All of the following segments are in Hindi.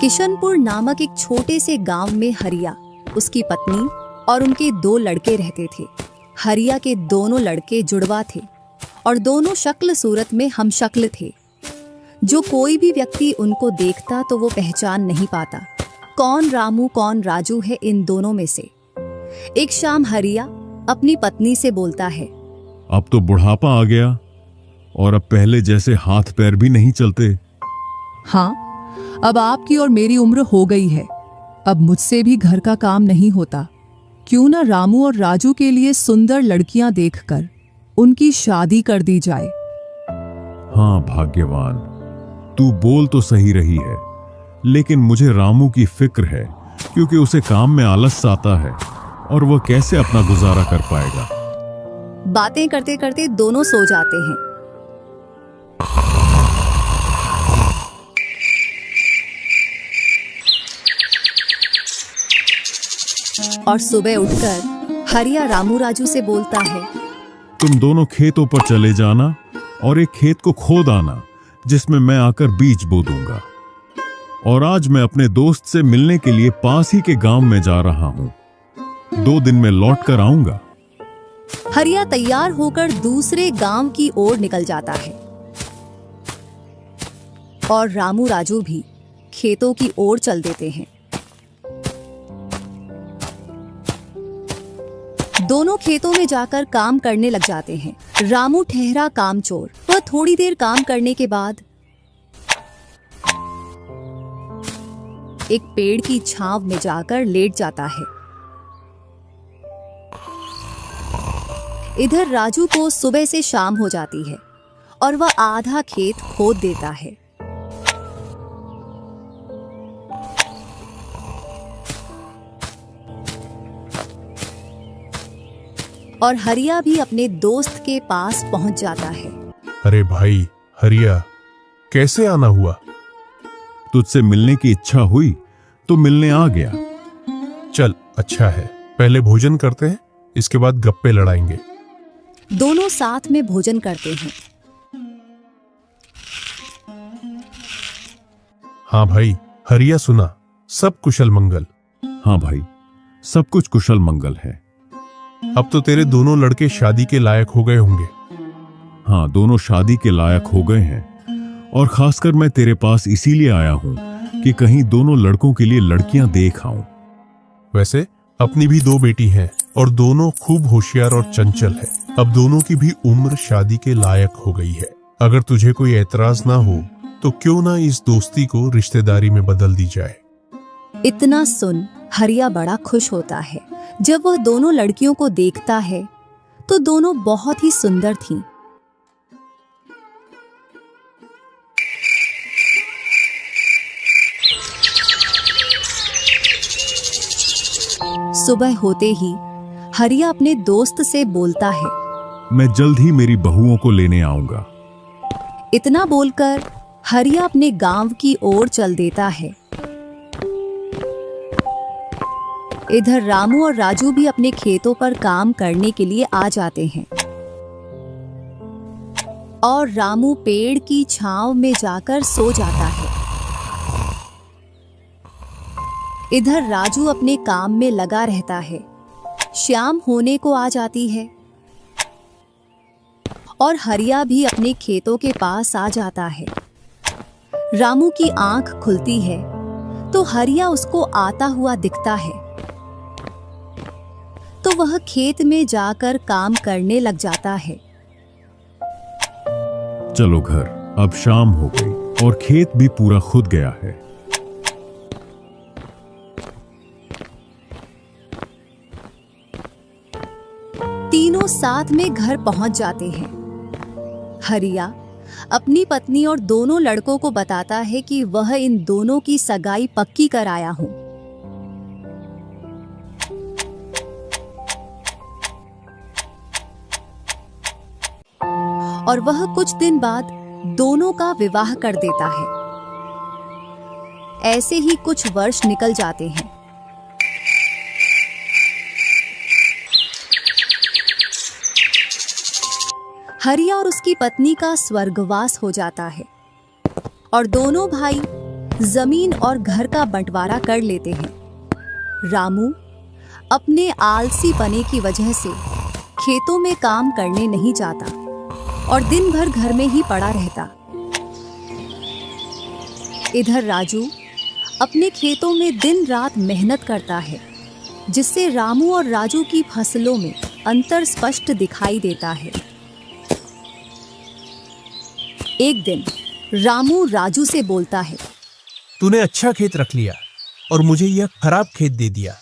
किशनपुर नामक एक छोटे से गांव में हरिया, उसकी पत्नी और उनके 2 लड़के रहते थे। हरिया के दोनों लड़के जुड़वा थे और दोनों शक्ल सूरत में हमशक्ल थे। जो कोई भी व्यक्ति उनको देखता तो वो पहचान नहीं पाता कौन रामू कौन राजू है इन दोनों में से। एक शाम हरिया अपनी पत्नी से बोलता है, अब तो बुढ़ापा आ गया और अब पहले जैसे हाथ पैर भी नहीं चलते। हाँ, अब आपकी और मेरी उम्र हो गई है। अब मुझसे भी घर का काम नहीं होता। क्यों ना रामू और राजू के लिए सुंदर लड़कियां देखकर उनकी शादी कर दी जाए। हाँ भाग्यवान, तू बोल तो सही रही है, लेकिन मुझे रामू की फिक्र है क्योंकि उसे काम में आलस आता है और वह कैसे अपना गुजारा कर पाएगा। बातें करते करते दोनों सो जाते हैं। और सुबह उठकर हरिया रामू राजू से बोलता है, तुम दोनों खेतों पर चले जाना और एक खेत को खोद आना जिसमें मैं आकर बीज बो दूंगा। और आज मैं अपने दोस्त से मिलने के लिए पास ही के गांव में जा रहा हूं। 2 दिन में लौट कर आऊंगा। हरिया तैयार होकर दूसरे गांव की ओर निकल जाता है और रामू राजू भी खेतों की ओर चल देते हैं। दोनों खेतों में जाकर काम करने लग जाते हैं। रामू ठहरा कामचोर। वह थोड़ी देर काम करने के बाद एक पेड़ की छांव में जाकर लेट जाता है। इधर राजू को सुबह से शाम हो जाती है और वह आधा खेत खोद देता है। और हरिया भी अपने दोस्त के पास पहुंच जाता है। अरे भाई हरिया, कैसे आना हुआ? तुझसे मिलने की इच्छा हुई तो मिलने आ गया। चल अच्छा है, पहले भोजन करते हैं, इसके बाद गप्पे लड़ाएंगे। दोनों साथ में भोजन करते हैं। हाँ भाई हरिया, सुना सब कुशल मंगल? हाँ भाई, सब कुछ कुशल मंगल है। अब तो तेरे दोनों लड़के शादी के लायक हो गए होंगे। हाँ, दोनों शादी के लायक हो गए हैं और खासकर मैं तेरे पास इसीलिए आया हूं कि कहीं दोनों लड़कों के लिए लड़कियां देख आऊं। वैसे अपनी भी 2 बेटी हैं और दोनों खूब होशियार और चंचल है। अब दोनों की भी उम्र शादी के लायक हो गई है। अगर तुझे कोई एतराज ना हो तो क्यों ना इस दोस्ती को रिश्तेदारी में बदल दी जाए। इतना सुन हरिया बड़ा खुश होता है। जब वह दोनों लड़कियों को देखता है तो दोनों बहुत ही सुंदर थीं। सुबह होते ही हरिया अपने दोस्त से बोलता है, मैं जल्द ही मेरी बहुओं को लेने आऊंगा। इतना बोलकर हरिया अपने गांव की ओर चल देता है। इधर रामू और राजू भी अपने खेतों पर काम करने के लिए आ जाते हैं और रामू पेड़ की छांव में जाकर सो जाता है। इधर राजू अपने काम में लगा रहता है। शाम होने को आ जाती है और हरिया भी अपने खेतों के पास आ जाता है। रामू की आंख खुलती है तो हरिया उसको आता हुआ दिखता है, तो वह खेत में जाकर काम करने लग जाता है। चलो घर, अब शाम हो गई और खेत भी पूरा खुद गया है। तीनों साथ में घर पहुंच जाते हैं। हरिया अपनी पत्नी और दोनों लड़कों को बताता है कि वह इन दोनों की सगाई पक्की कराया हूं। और वह कुछ दिन बाद दोनों का विवाह कर देता है। ऐसे ही कुछ वर्ष निकल जाते हैं। हरिया और उसकी पत्नी का स्वर्गवास हो जाता है और दोनों भाई जमीन और घर का बंटवारा कर लेते हैं। रामू अपने आलसी पने की वजह से खेतों में काम करने नहीं जाता और दिन भर घर में ही पड़ा रहता। इधर राजू अपने खेतों में दिन रात मेहनत करता है, जिससे रामू और राजू की फसलों में अंतर स्पष्ट दिखाई देता है। एक दिन रामू राजू से बोलता है, तूने अच्छा खेत रख लिया और मुझे यह खराब खेत दे दिया,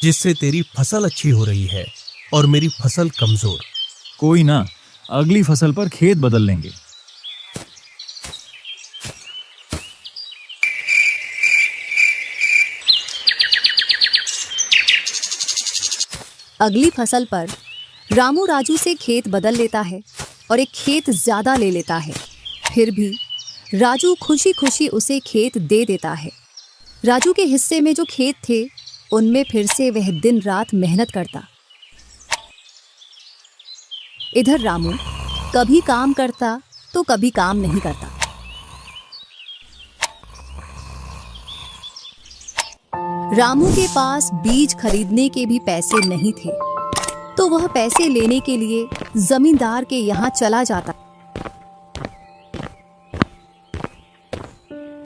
जिससे तेरी फसल अच्छी हो रही है और मेरी फसल कमजोर। कोई ना, अगली फसल पर खेत बदल लेंगे। अगली फसल पर रामू राजू से खेत बदल लेता है और एक खेत ज्यादा ले लेता है। फिर भी राजू खुशी खुशी उसे खेत दे देता है। राजू के हिस्से में जो खेत थे उनमें फिर से वह दिन रात मेहनत करता। इधर रामू कभी काम करता तो कभी काम नहीं करता। रामू के पास बीज खरीदने के भी पैसे नहीं थे, तो वह पैसे लेने के लिए जमींदार के यहाँ चला जाता।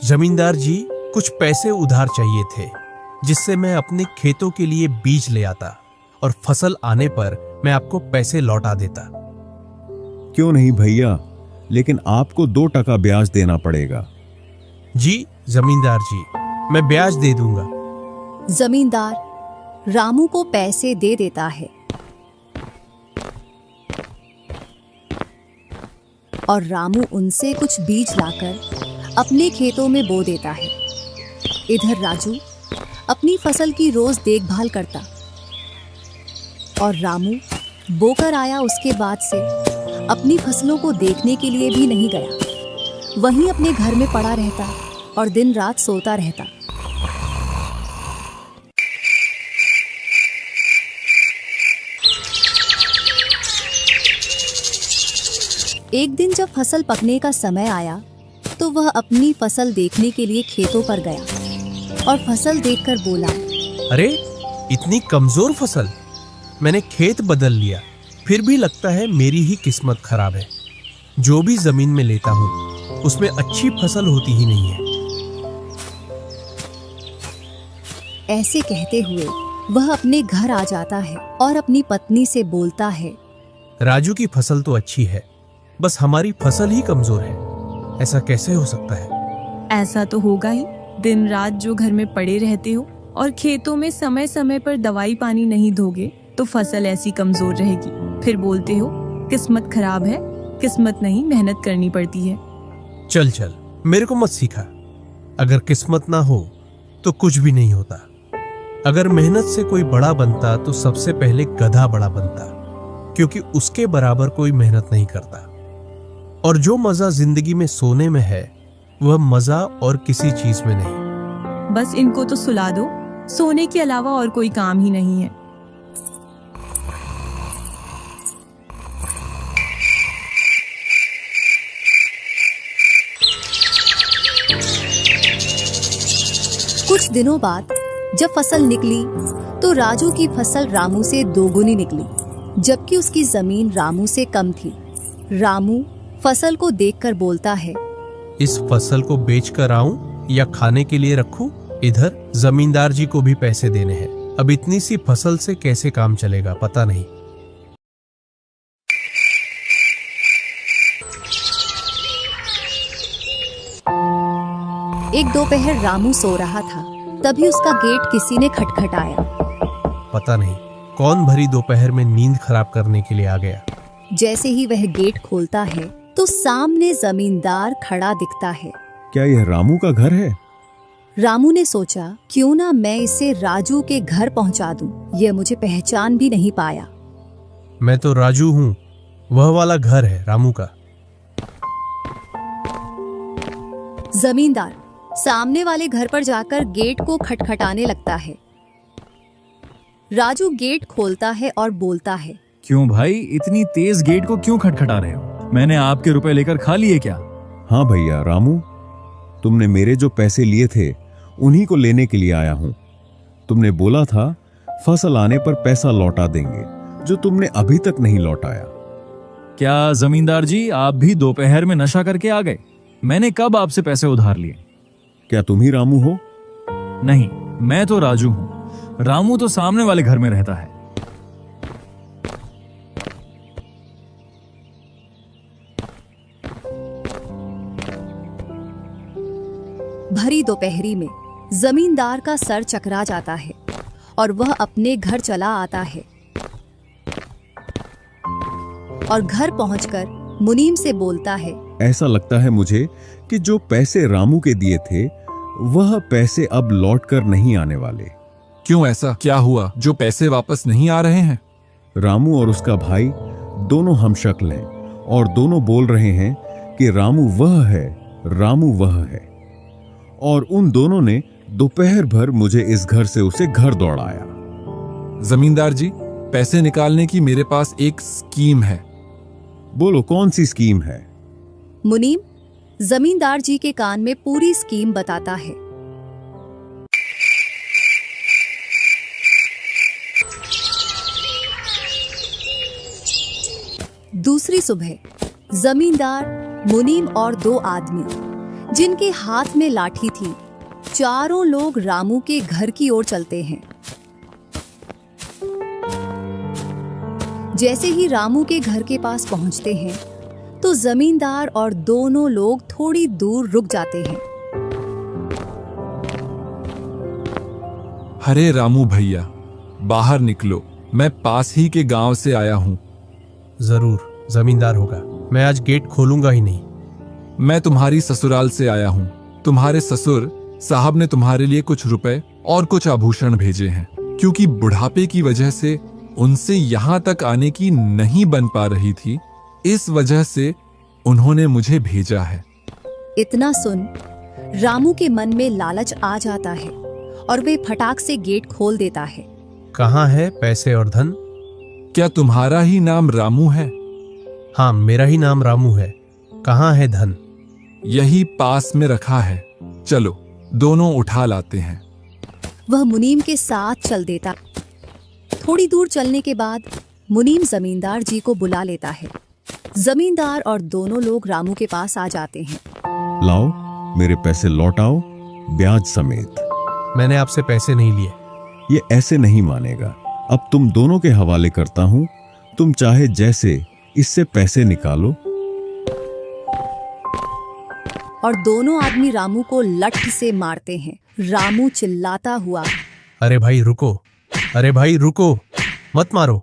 जमींदार जी, कुछ पैसे उधार चाहिए थे, जिससे मैं अपने खेतों के लिए बीज ले आता और फसल आने पर मैं आपको पैसे लौटा देता। क्यों नहीं भैया, लेकिन आपको 2% ब्याज देना पड़ेगा। जी जमींदार जी, मैं ब्याज दे दूंगा। जमींदार रामू को पैसे दे देता है और रामू उनसे कुछ बीज लाकर अपने खेतों में बो देता है। इधर राजू अपनी फसल की रोज देखभाल करता और रामू बोकर आया उसके बाद से अपनी फसलों को देखने के लिए भी नहीं गया। वहीं अपने घर में पड़ा रहता और दिन रात सोता रहता। एक दिन जब फसल पकने का समय आया तो वह अपनी फसल देखने के लिए खेतों पर गया और फसल देखकर बोला, अरे इतनी कमजोर फसल! मैंने खेत बदल लिया, फिर भी लगता है मेरी ही किस्मत खराब है। जो भी जमीन में लेता हूँ उसमें अच्छी फसल होती ही नहीं है। ऐसे कहते हुए वह अपने घर आ जाता है और अपनी पत्नी से बोलता है, राजू की फसल तो अच्छी है, बस हमारी फसल ही कमजोर है। ऐसा कैसे हो सकता है? ऐसा तो होगा ही। दिन रात जो घर में पड़े रहते हो और खेतों में समय समय पर दवाई पानी नहीं दोगे तो फसल ऐसी कमजोर रहेगी। फिर बोलते हो किस्मत खराब है। किस्मत नहीं, मेहनत करनी पड़ती है। चल चल, मेरे को मत सिखा। अगर किस्मत ना हो तो कुछ भी नहीं होता। अगर मेहनत से कोई बड़ा बनता तो सबसे पहले गधा बड़ा बनता, क्योंकि उसके बराबर कोई मेहनत नहीं करता। और जो मजा जिंदगी में सोने में है वह मजा और किसी चीज में नहीं। बस इनको तो सुला दो, सोने के अलावा और कोई काम ही नहीं है। कुछ दिनों बाद जब फसल निकली तो राजू की फसल रामू से दोगुनी निकली, जबकि उसकी जमीन रामू से कम थी। रामू फसल को देखकर बोलता है, इस फसल को बेच कर आऊं या खाने के लिए रखूं? इधर जमींदार जी को भी पैसे देने हैं। अब इतनी सी फसल से कैसे काम चलेगा पता नहीं। एक दोपहर रामू सो रहा था, तभी उसका गेट किसी ने खटखटाया। पता नहीं कौन भरी दोपहर में नींद खराब करने के लिए आ गया। जैसे ही वह गेट खोलता है तो सामने जमींदार खड़ा दिखता है। क्या यह रामू का घर है? रामू ने सोचा, क्यों ना मैं इसे राजू के घर पहुंचा दूं। यह मुझे पहचान भी नहीं पाया। मैं तो राजू हूँ, वह वाला घर है रामू का। जमींदार सामने वाले घर पर जाकर गेट को खटखटाने लगता है। राजू गेट खोलता है और बोलता है, क्यों भाई, इतनी तेज गेट को क्यों खटखटा रहे हो? मैंने आपके रुपए लेकर खा लिए क्या? हाँ भैया रामू, तुमने मेरे जो पैसे लिए थे उन्हीं को लेने के लिए आया हूं। तुमने बोला था फसल आने पर पैसा लौटा देंगे, जो तुमने अभी तक नहीं लौटाया। क्या जमींदार जी, आप भी दोपहर में नशा करके आ गए? मैंने कब आपसे पैसे उधार लिए? क्या तुम ही रामू हो? नहीं, मैं तो राजू हूं। रामू तो सामने वाले घर में रहता है। भरी दोपहरी में जमींदार का सर चकरा जाता है और वह अपने घर चला आता है और घर पहुंचकर मुनीम से बोलता है, ऐसा लगता है मुझे कि जो पैसे रामू के दिए थे वह पैसे अब लौट कर नहीं आने वाले। क्यों, ऐसा क्या हुआ जो पैसे वापस नहीं आ रहे हैं? रामू और उसका भाई दोनों हमशक्ल हैं और दोनों बोल रहे हैं कि रामू वह है, रामू वह है। और उन दोनों ने दोपहर भर मुझे इस घर से उसे घर दौड़ाया। जमींदार जी, पैसे निकालने की मेरे पास एक स्कीम है। बोलो, कौन सी स्कीम है? मुनीम जमींदार जी के कान में पूरी स्कीम बताता है। दूसरी सुबह जमींदार, मुनीम और दो आदमी जिनके हाथ में लाठी थी, चारों लोग रामू के घर की ओर चलते हैं। जैसे ही रामू के घर के पास पहुंचते हैं तो जमींदार और दोनों लोग थोड़ी दूर रुक जाते हैं। अरे रामू भैया, बाहर निकलो, मैं पास ही के गांव से आया हूं। जरूर, जमींदार होगा। मैं आज गेट खोलूंगा ही नहीं। मैं तुम्हारी ससुराल से आया हूं। तुम्हारे ससुर साहब ने तुम्हारे लिए कुछ रुपए और कुछ आभूषण भेजे हैं, क्योंकि बुढ़ापे की वजह से उनसे यहां तक आने की नहीं बन पा रही थी। इस वजह से उन्होंने मुझे भेजा है। इतना सुन रामू के मन में लालच आ जाता है और वे फटाक से गेट खोल देता है। कहाँ है पैसे और धन? क्या तुम्हारा ही नाम रामू है? हाँ, मेरा ही नाम रामू है। कहाँ है धन? यही पास में रखा है, चलो दोनों उठा लाते हैं। वह मुनीम के साथ चल देता। थोड़ी दूर चलने के बाद मुनीम जमींदार जी को बुला लेता है। जमींदार और दोनों लोग रामू के पास आ जाते हैं। लाओ, मेरे पैसे लौटाओ, ब्याज समेत। मैंने आपसे पैसे नहीं लिए। ये ऐसे नहीं मानेगा। अब तुम दोनों के हवाले करता हूं, तुम चाहे जैसे इससे पैसे निकालो। और दोनों आदमी रामू को लठ से मारते हैं। रामू चिल्लाता हुआ, अरे भाई रुको, अरे भाई रुको, मत मारो,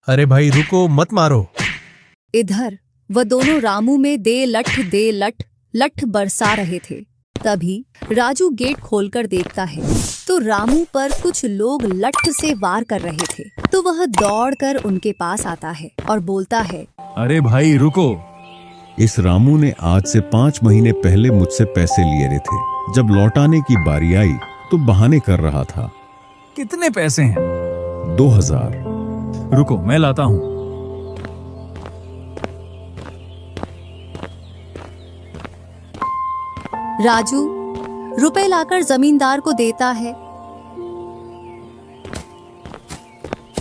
अरे भाई रुको, मत मारो। इधर वह दोनों रामू में दे लठ लठ बरसा रहे थे। तभी राजू गेट खोलकर देखता है तो रामू पर कुछ लोग लठ से वार कर रहे थे। तो वह दौड़कर उनके पास आता है और बोलता है, अरे भाई रुको। इस रामू ने आज से 5 महीने पहले मुझसे पैसे लिए थे। जब लौटाने की बारी आई तो बहाने कर रहा था। कितने पैसे हैं? 2000। रुको, मैं लाता हूं। राजू रुपए लाकर जमींदार को देता है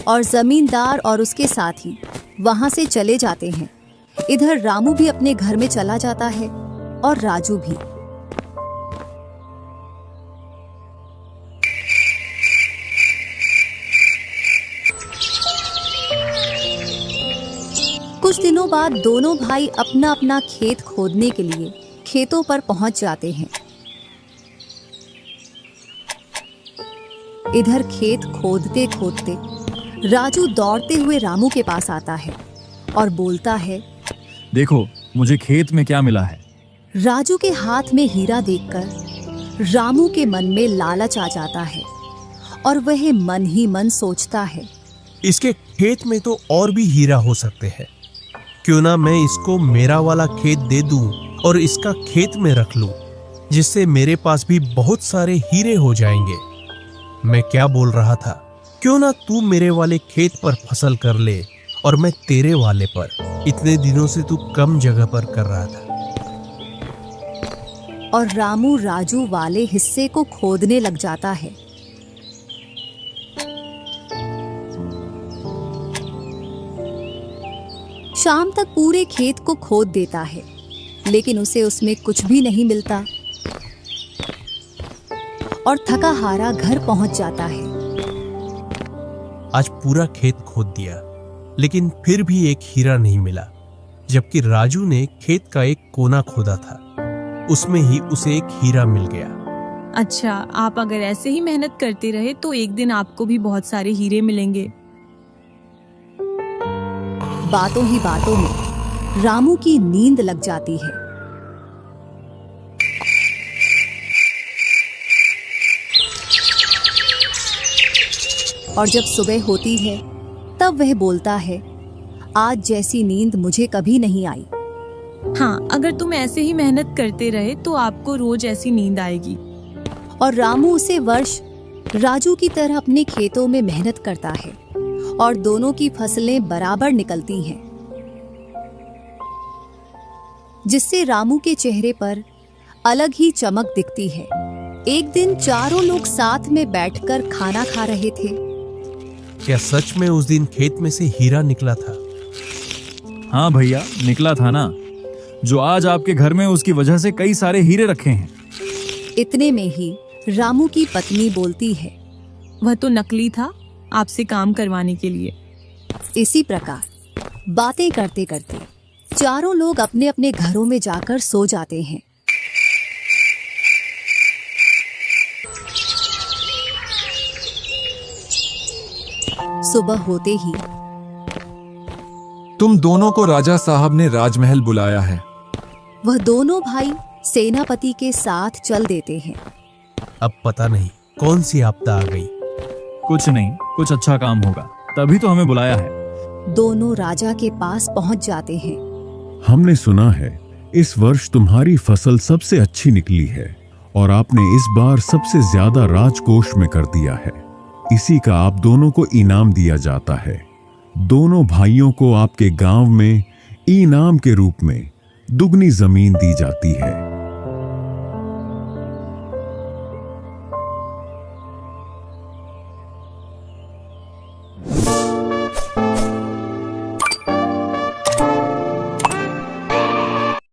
और जमींदार और उसके साथी वहां से चले जाते हैं। इधर रामू भी अपने घर में चला जाता है और राजू भी। कुछ दिनों बाद दोनों भाई अपना अपना खेत खोदने के लिए खेतों पर पहुंच जाते हैं। इधर खेत खोदते खोदते राजू दौड़ते हुए रामू के पास आता है और बोलता है, देखो मुझे खेत में क्या मिला है। राजू के हाथ में हीरा देखकर रामू के मन में लालच आ जाता है और वह मन ही मन सोचता है, इसके खेत में तो और भी हीरा हो सकते हैं। क्यों ना मैं इसको मेरा वाला खेत दे दूं और इसका खेत में रख लूं, जिससे मेरे पास भी बहुत सारे हीरे हो जाएंगे। मैं क्या बोल रहा था, क्यों ना तू मेरे वाले खेत पर फसल कर ले और मैं तेरे वाले पर। इतने दिनों से तू कम जगह पर कर रहा था। और रामू राजू वाले हिस्से को खोदने लग जाता है। शाम तक पूरे खेत को खोद देता है, लेकिन उसे उसमें कुछ भी नहीं मिलता और थका हारा घर पहुंच जाता है। आज पूरा खेत खोद दिया, लेकिन फिर भी एक हीरा नहीं मिला, जबकि राजू ने खेत का एक कोना खोदा था, उसमें ही उसे एक हीरा मिल गया। अच्छा, आप अगर ऐसे ही मेहनत करते रहे तो एक दिन आपको भी बहुत सारे हीरे मिलेंगे। बातों ही बातों में रामू की नींद लग जाती है। और जब सुबह होती है तब वह बोलता है, आज जैसी नींद मुझे कभी नहीं आई। हाँ, अगर तुम ऐसे ही मेहनत करते रहे तो आपको रोज ऐसी नींद आएगी। और रामू उसे वर्ष राजू की तरह अपने खेतों में मेहनत करता है और दोनों की फसलें बराबर निकलती हैं, जिससे रामू के चेहरे पर अलग ही चमक दिखती है। एक दिन चारों लोग साथ में बैठकर खाना खा रहे थे। क्या सच में उस दिन खेत में से हीरा निकला था? हाँ भैया, निकला था ना। जो आज आपके घर में, उसकी वजह से कई सारे हीरे रखे हैं। इतने में ही रामू की पत्नी बोलती है, वह तो नकली था, आपसे काम करवाने के लिए। इसी प्रकार बातें करते करते चारों लोग अपने अपने घरों में जाकर सो जाते हैं। सुबह होते ही तुम दोनों को राजा साहब ने राजमहल बुलाया है। वह दोनों भाई सेनापति के साथ चल देते हैं। अब पता नहीं कौन सी आपदा आ गई। कुछ नहीं, कुछ अच्छा काम होगा, तभी तो हमें बुलाया है। दोनों राजा के पास पहुंच जाते हैं। हमने सुना है इस वर्ष तुम्हारी फसल सबसे अच्छी निकली है और आपने इस बार सबसे ज्यादा राजकोष में कर दिया है। इसी का आप दोनों को इनाम दिया जाता है। दोनों भाइयों को आपके गांव में इनाम के रूप में दुगनी जमीन दी जाती है।